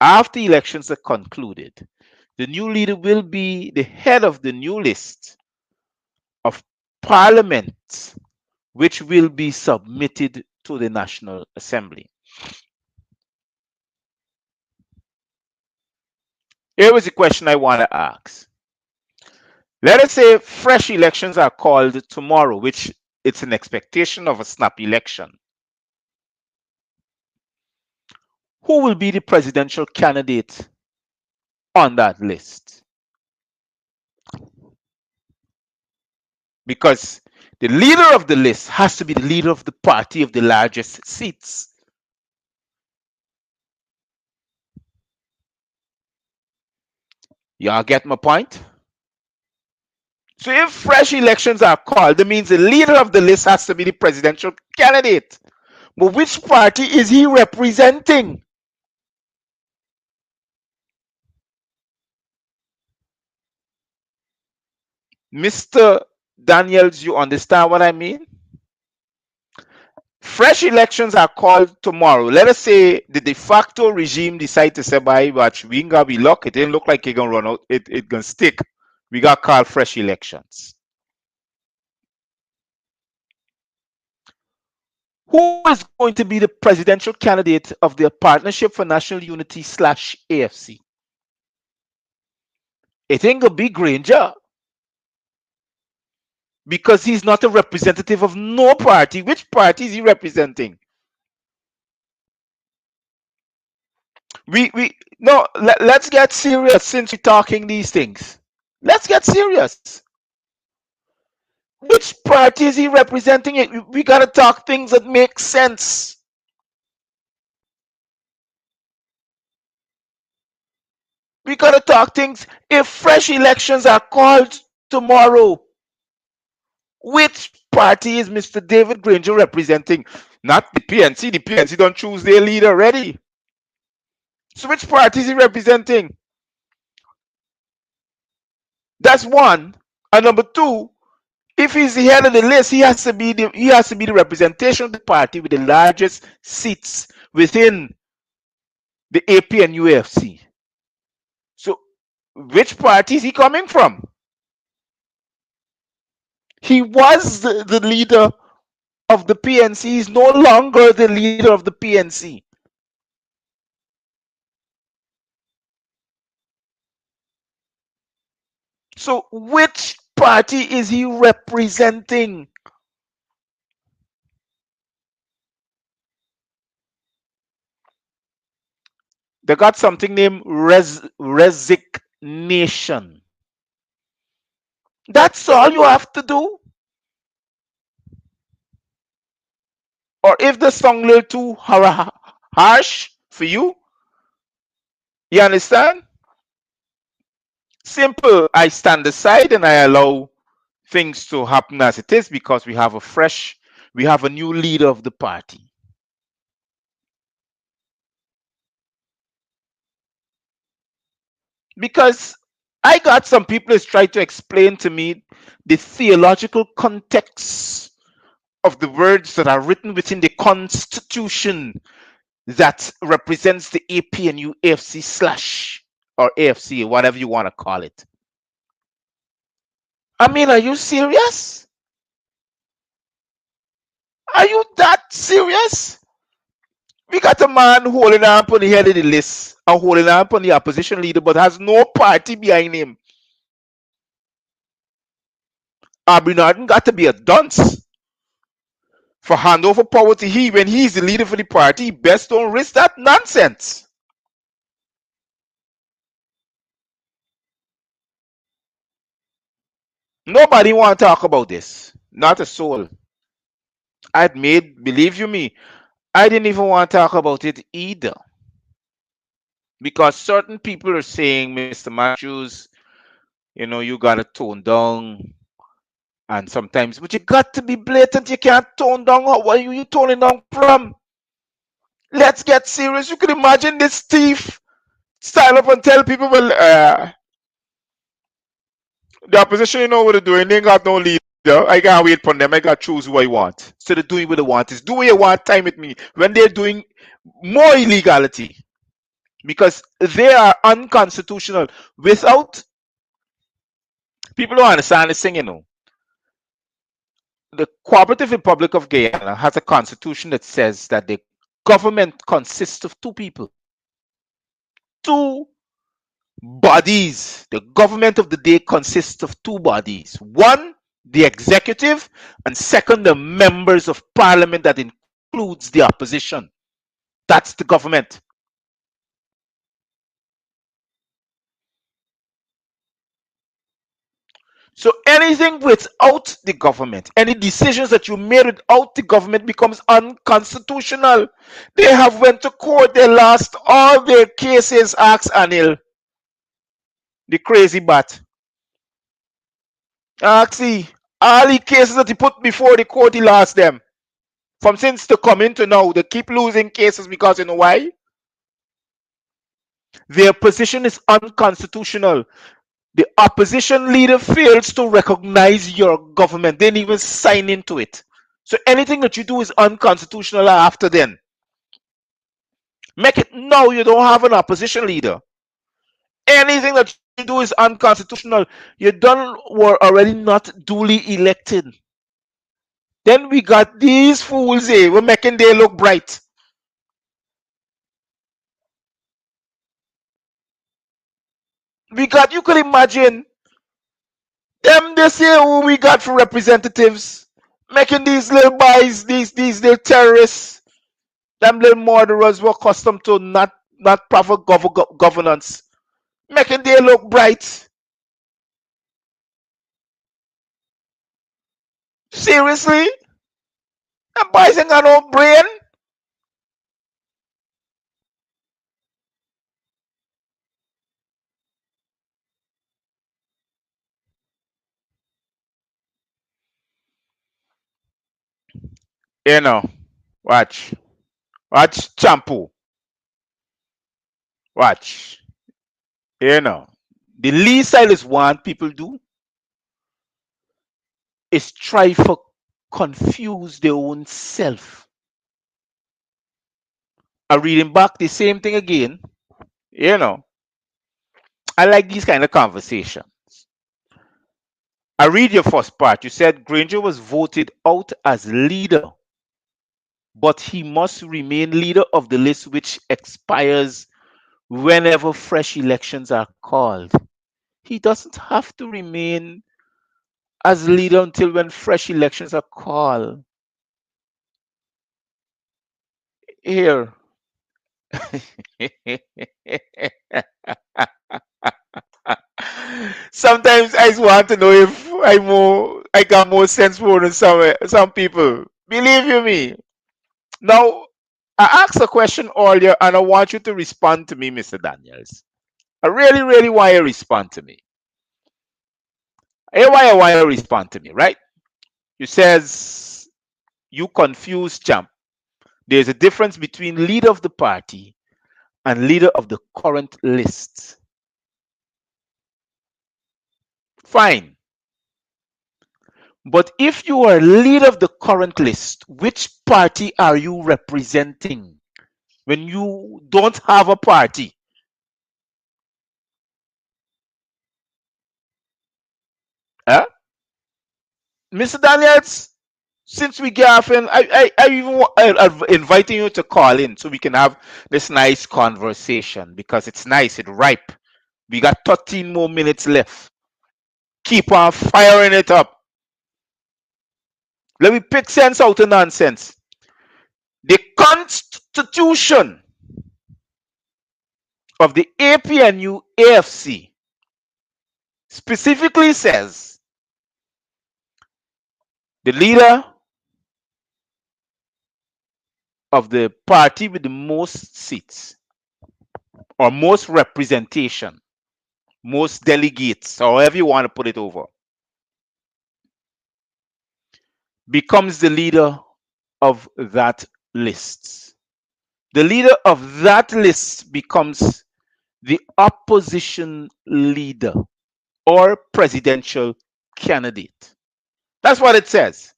After elections are concluded, the new leader will be the head of the new list of parliament, which will be submitted to the National Assembly. Here is a question I want to ask. Let us say fresh elections are called tomorrow, which it's an expectation of a snap election. Who will be the presidential candidate on that list? Because the leader of the list has to be the leader of the party of the largest seats. Y'all get my point? So if fresh elections are called, that means the leader of the list has to be the presidential candidate. But which party is he representing? Mr. Daniels, you understand what I mean? Fresh elections are called tomorrow. Let us say the de facto regime decide to say, "By watch, we ain't gonna be luck. It didn't look like it gonna run out. It gonna stick. We got call fresh elections." Who is going to be the presidential candidate of the Partnership for National Unity slash AFC? It ain't gonna be Granger because he's not a representative of no party. Which party is he representing? We no. Let's get serious since we're talking these things. Let's get serious. Which party is he representing? We gotta talk things that make sense. We gotta talk things. If fresh elections are called tomorrow, which party is Mr. David Granger representing? Not the PNC. The PNC don't choose their leader already. So which party is he representing? That's one. And number two, if he's the head of the list, he has to be the representation of the party with the largest seats within the AP and UFC. So which party is he coming from? He was the leader of the PNC. He's no longer the leader of the PNC. So which party is he representing? They got something named resignation. That's all you have to do. Or if the song a little too harsh for you, you understand? Simple. I stand aside and I allow things to happen as it is because we have a new leader of the party. Because I got some people who's tried to explain to me the theological context of the words that are written within the Constitution that represents the APNU AFC slash or AFC, whatever you want to call it. I mean, are you serious? Are you that serious? We got a man holding up on the head of the list and holding up on the opposition leader, but has no party behind him. Abinadin got to be a dunce for hand over power to he when he's the leader for the party. Best don't risk that nonsense. Nobody want to talk about this. Not a soul. Believe you me, I didn't even want to talk about it either. Because certain people are saying, Mr. Matthews, you gotta tone down. And sometimes, but you got to be blatant. You can't tone down. What are you toning down from? Let's get serious. You can imagine this thief stand up and tell people, well, the opposition, what they're doing. They ain't got no leader. I can't wait for them. I got to choose who I want. So they're doing what they want. Is do what you want, time with me. When they're doing more illegality. Because they are unconstitutional. Without, people don't understand this thing, The Cooperative Republic of Guyana has a constitution that says that the government consists of two people, two bodies. The government of the day consists of two bodies. One, the executive, and second, the members of parliament that includes the opposition. That's the government. So anything without the government, any decisions that you made without the government becomes unconstitutional. They have went to court, they lost all their cases, asked Anil, the crazy bat. See, all the cases that he put before the court, he lost them. From since to come into now, they keep losing cases because you know why? Their position is unconstitutional. The opposition leader fails to recognize your government. They didn't even sign into it. So anything that you do is unconstitutional after then. Make it no, you don't have an opposition leader. Anything that you do is unconstitutional. You done were already not duly elected. Then we got these fools here. We're making they look bright. We got, you could imagine them this year who we got for representatives making these little boys, these little terrorists, them little murderers were accustomed to not proper governance, making they look bright. Seriously? Them boys ain't got no brain. You know, watch. Watch shampoo. Watch. You know. The least I just want people do is try for confuse their own self. I reading back the same thing again. You know. I like these kind of conversations. I read your first part. You said Granger was voted out as leader, but he must remain leader of the list which expires whenever fresh elections are called. He doesn't have to remain as leader until when fresh elections are called. Here. Sometimes I just want to know if I got more sense more than some people. Believe you me. Now I asked a question earlier and I want you to respond to me, Mr. Daniels. I really, really want you to respond to me. Here why I want you to respond to me, right? You says you confuse champ. There's a difference between leader of the party and leader of the current list. Fine. But if you are leader of the current list, which party are you representing when you don't have a party? Huh? Mr. Daniels, since we get off in, I even I'm inviting you to call in so we can have this nice conversation because it's nice, it's ripe. We got 13 more minutes left. Keep on firing it up. Let me pick sense out of nonsense. The constitution of the APNU AFC specifically says the leader of the party with the most seats or most representation, most delegates, however you want to put it over, becomes the leader of that list. The leader of that list becomes the opposition leader or presidential candidate. That's what it says.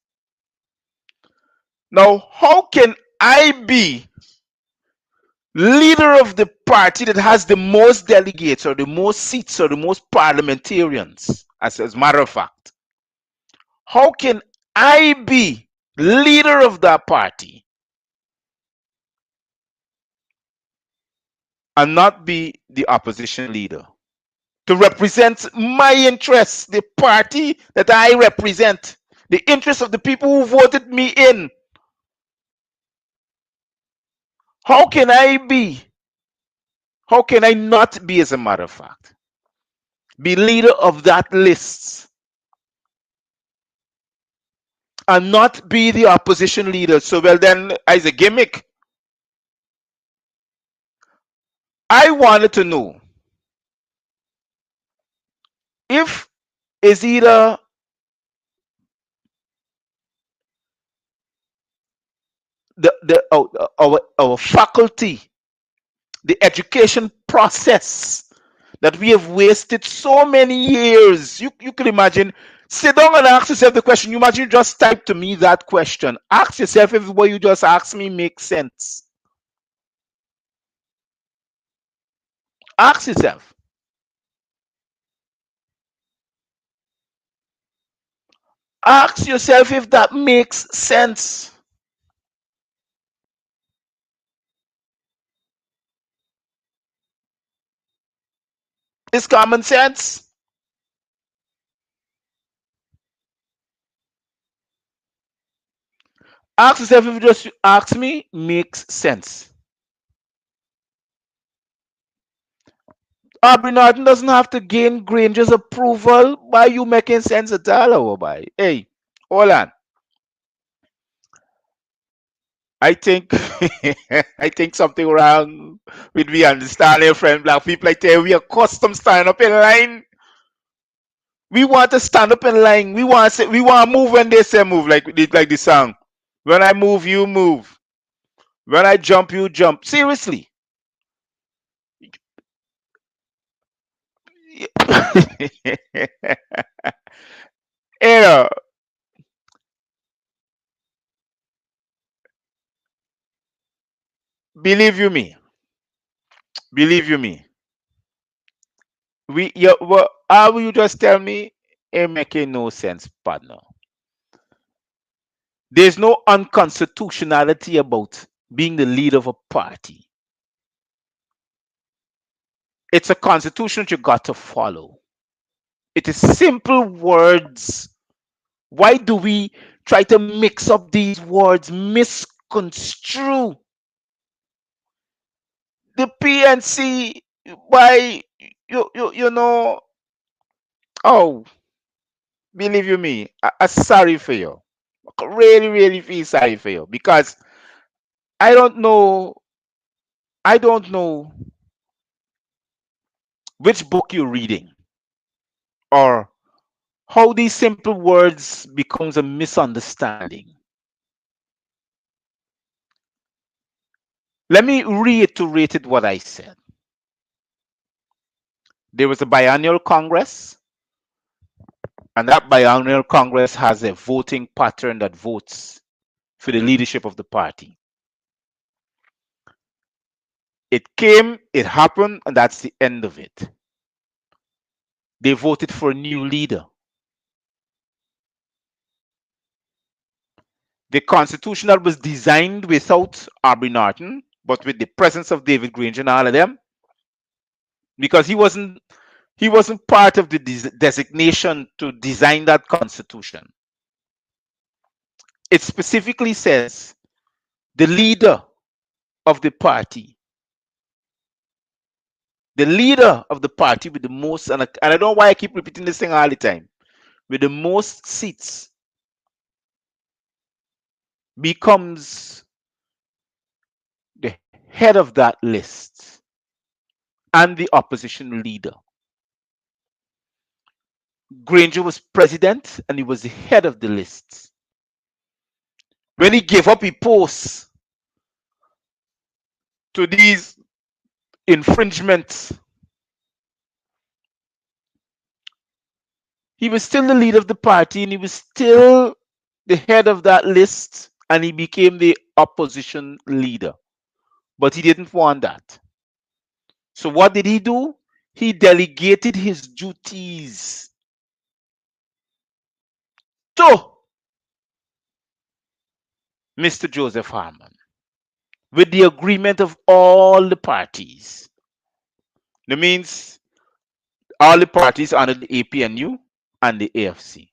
Now, how can I be leader of the party that has the most delegates or the most seats or the most parliamentarians, as a matter of fact? How can I be leader of that party and not be the opposition leader? To represent my interests, the party that I represent, the interests of the people who voted me in. How can I be? How can I not be, as a matter of fact, be leader of that list and not be the opposition leader? So, well, then, as a gimmick, I wanted to know if is either our faculty, the education process that we have wasted so many years. You can imagine, sit down and ask yourself the question. You imagine you just type to me that question. Ask yourself if what you just asked me makes sense. Ask yourself. Ask yourself if that makes sense. It's common sense. Ask yourself if you just ask me makes sense. Aubrey Norton doesn't have to gain Granger's approval by you making sense at all, oh boy. Hey, hold on. I think I think something wrong with me understanding friend black people. I tell you, we are accustomed standing up in line. We want to stand up in line. We want to move when they say move, like the song. When I move, you move. When I jump, you jump. Seriously. You know, believe you me. Believe you me. How will you just tell me it making no sense, partner? There's no unconstitutionality about being the leader of a party. It's a constitution that you got to follow. It is simple words. Why do we try to mix up these words, misconstrue the PNC? Why you know? Oh, believe you me, I sorry for you. I really, really feel sorry for you because I don't know. I don't know which book you're reading or how these simple words becomes a misunderstanding. Let me reiterate it what I said. There was a biennial Congress, and that biennial Congress has a voting pattern that votes for the leadership of the party. It came, it happened, and that's the end of it. They voted for a new leader. The constitution that was designed without Aubrey Norton, but with the presence of David Granger and all of them, because he wasn't part of the designation to design that constitution. It specifically says the leader of the party, with the most, and I don't know why I keep repeating this thing all the time, with the most seats becomes the head of that list and the opposition leader. Granger was president and he was the head of the list. When he gave up his post to these infringements, he was still the leader of the party and he was still the head of that list and he became the opposition leader. But he didn't want that. So what did he do? He delegated his duties to Mr. Joseph Harmon with the agreement of all the parties. That means all the parties under the APNU and the AFC.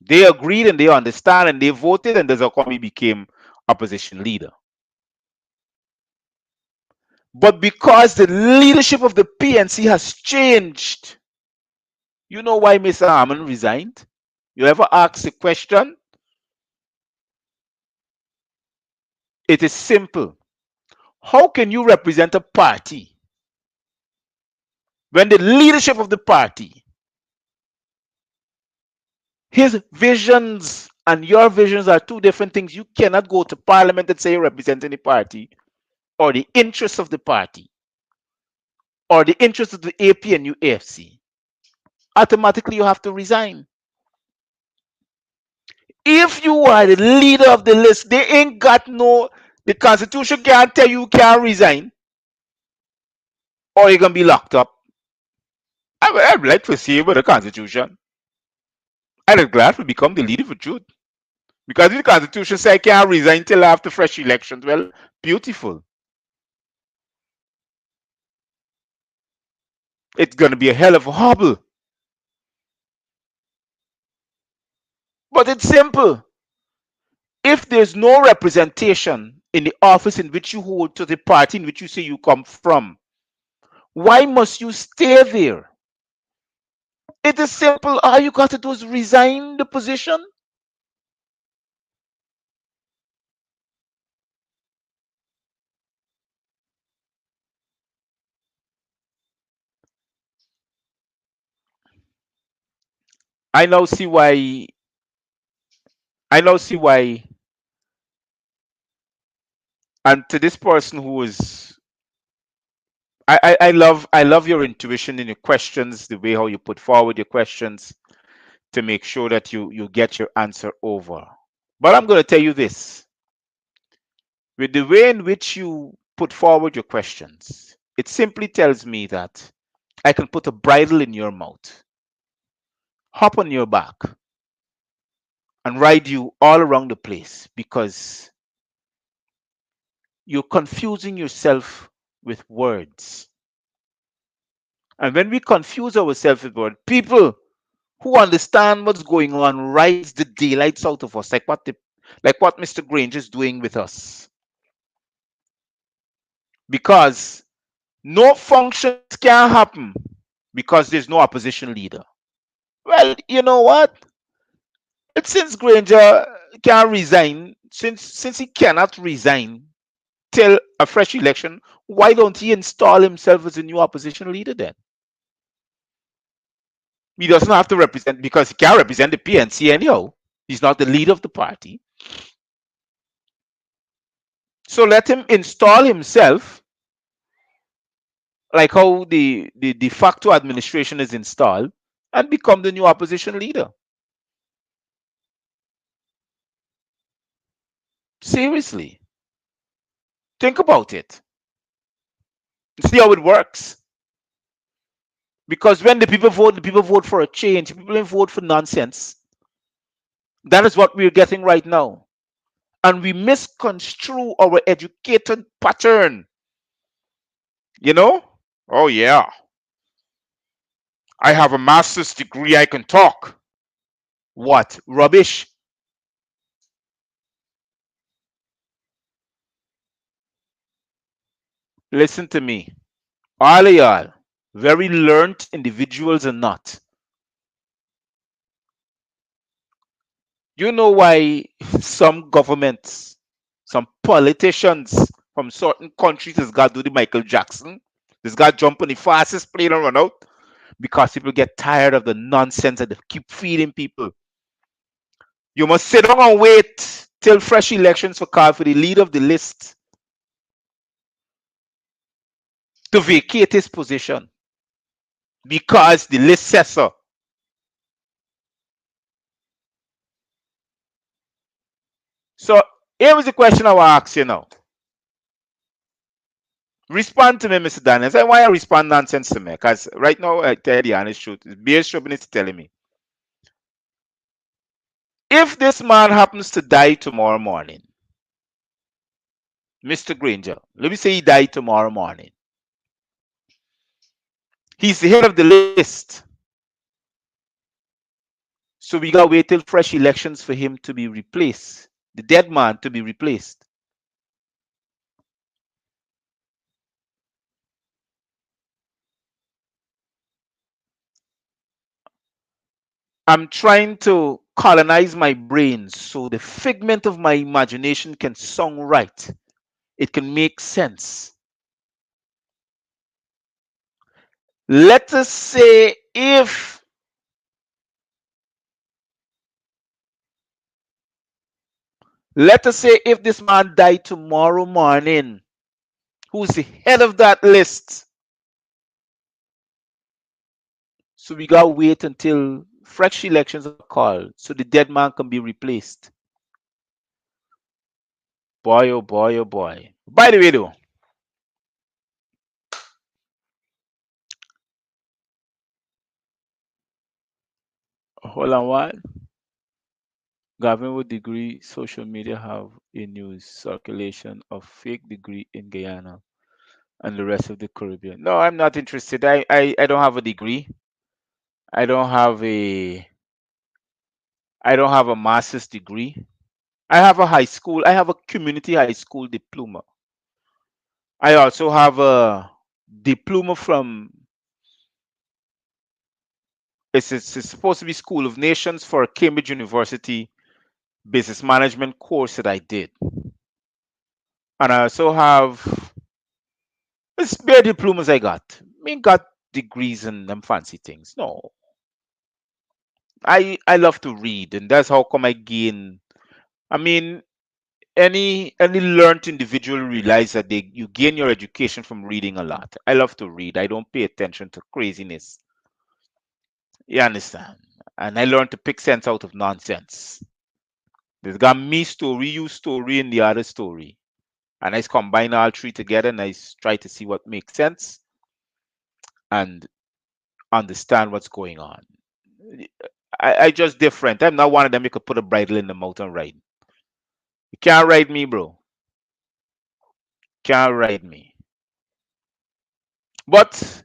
They agreed and they understand and they voted, and Dezokomi became opposition leader. But because the leadership of the PNC has changed, you know why Mr. Harmon resigned? You ever ask the question? It is simple. How can you represent a party when the leadership of the party, his visions and your visions are two different things, you cannot go to parliament and say you're representing the party or the interests of the party or the interests of the APNU AFC. Automatically, you have to resign. If you are the leader of the list, they ain't got no, the constitution can't tell you can't resign or you're going to be locked up. I'd like to see about the constitution. I'd be glad to become the leader for truth. Because if the constitution says I can't resign till after fresh elections, well, beautiful. It's going to be a hell of a hobble. But it's simple. If there's no representation in the office in which you hold to the party in which you say you come from, why must you stay there? It is simple. All you got to do is resign the position. I now see why. I now see why. And to this person who is, I love your intuition in your questions, the way how you put forward your questions to make sure that you get your answer over. But I'm going to tell you this: with the way in which you put forward your questions, it simply tells me that I can put a bridle in your mouth, hop on your back, and ride you all around the place because you're confusing yourself with words. And when we confuse ourselves with words, people who understand what's going on rides the daylights out of us, like what Mr. Grange is doing with us. Because no functions can happen because there's no opposition leader. Well, you know what? Since Granger can resign, since he cannot resign till a fresh election, why don't he install himself as a new opposition leader then? He doesn't have to represent because he can't represent the PNC anyhow. He's not the leader of the party. So let him install himself like how the de facto administration is installed and become the new opposition leader. Seriously. Think about it. See how it works. Because when the people vote for a change. People don't vote for nonsense. That is what we're getting right now. And we misconstrue our educated pattern. You know? Oh, yeah. I have a master's degree. I can talk. What? Rubbish. Listen to me. All of y'all, very learned individuals or not. You know why some governments, some politicians from certain countries has got to do the Michael Jackson? This guy jump on the fastest plane and run out because people get tired of the nonsense that they keep feeding people. You must sit down and wait till fresh elections for call for the leader of the list to vacate his position because the list says so. So here was the question I will ask you now. Respond to me, Mr. Daniels. And why I respond nonsense to me? Because right now, I tell you the honest truth. BS Shubin is telling me. If this man happens to die tomorrow morning, Mr. Granger, let me say he died tomorrow morning. He's the head of the list. So we gotta wait till fresh elections for him to be replaced. The dead man to be replaced. I'm trying to colonize my brain so the figment of my imagination can sound right. It can make sense. Let us say if Let us say if this man died tomorrow morning, who's the head of that list? So we gotta wait until fresh elections are called so the dead man can be replaced. Boy, oh boy, oh boy. By the way, though, hold on, what? Gavin with degree, social media have a news circulation of fake degree in Guyana and the rest of the Caribbean. No, I'm not interested. I don't have a degree. I don't have a I don't have a master's degree. I have a high school. I have a community high school diploma. I also have a diploma from it's supposed to be School of Nations for Cambridge University business management course that I did. And I also have it's bare diplomas I got. I ain't got degrees and them fancy things. No. I love to read and that's how come I gain I mean any learned individual realize that they you gain your education from reading a lot. I love to read. I don't pay attention to craziness. You understand? And I learned to pick sense out of nonsense. There's got me story, you story, and the other story. And I just combine all three together and try to see what makes sense and understand what's going on. I just different. I'm not one of them you could put a bridle in the mouth and ride. You can't ride me, bro. Can't ride me. But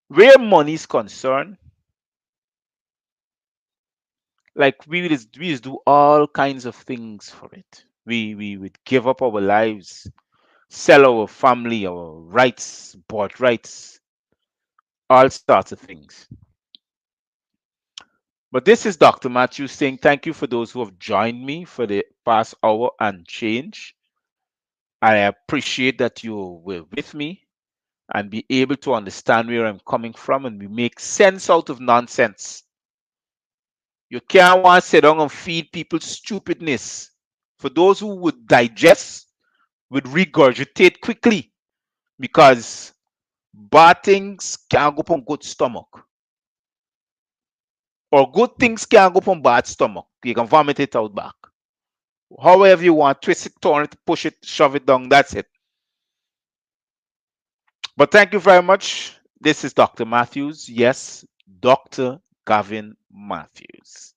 where money is concerned, like we just do all kinds of things for it. We would give up our lives, sell our family, our rights, bought rights, all sorts of things. But this is Dr. Matthews saying thank you for those who have joined me for the past hour and change. I appreciate that you were with me and be able to understand where I'm coming from and we make sense out of nonsense. You can't want to sit down and feed people stupidness. For those who would digest, would regurgitate quickly because bad things can't go from good stomach. Or good things can't go from bad stomach. You can vomit it out back. However you want, twist it, turn it, push it, shove it down, that's it. But thank you very much. This is Dr. Matthews. Yes, Dr. Gavin Matthews.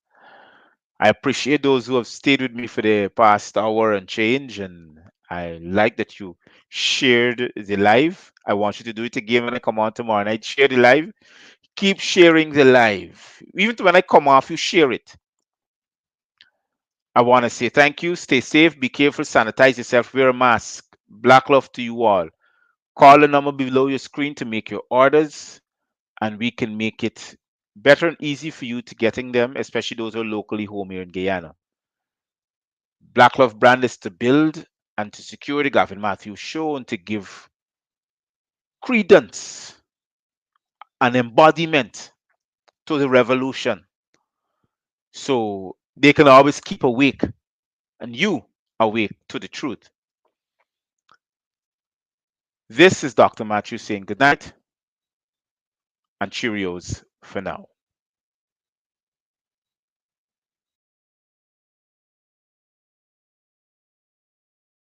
I appreciate those who have stayed with me for the past hour and change, and I like that you shared the live. I want you to do it again when I come on tomorrow night. Share the live. Keep sharing the live. Even when I come off, you share it. I want to say thank you. Stay safe. Be careful. Sanitize yourself. Wear a mask. Black love to you all. Call the number below your screen to make your orders, and we can make it better and easy for you to getting them, especially those who are locally home here in Guyana. Black Love brand is to build and to secure the Gavin Matthews show and to give credence and embodiment to the revolution so they can always keep awake and you awake to the truth. This is Dr. Matthews saying good night and Cheerios for now.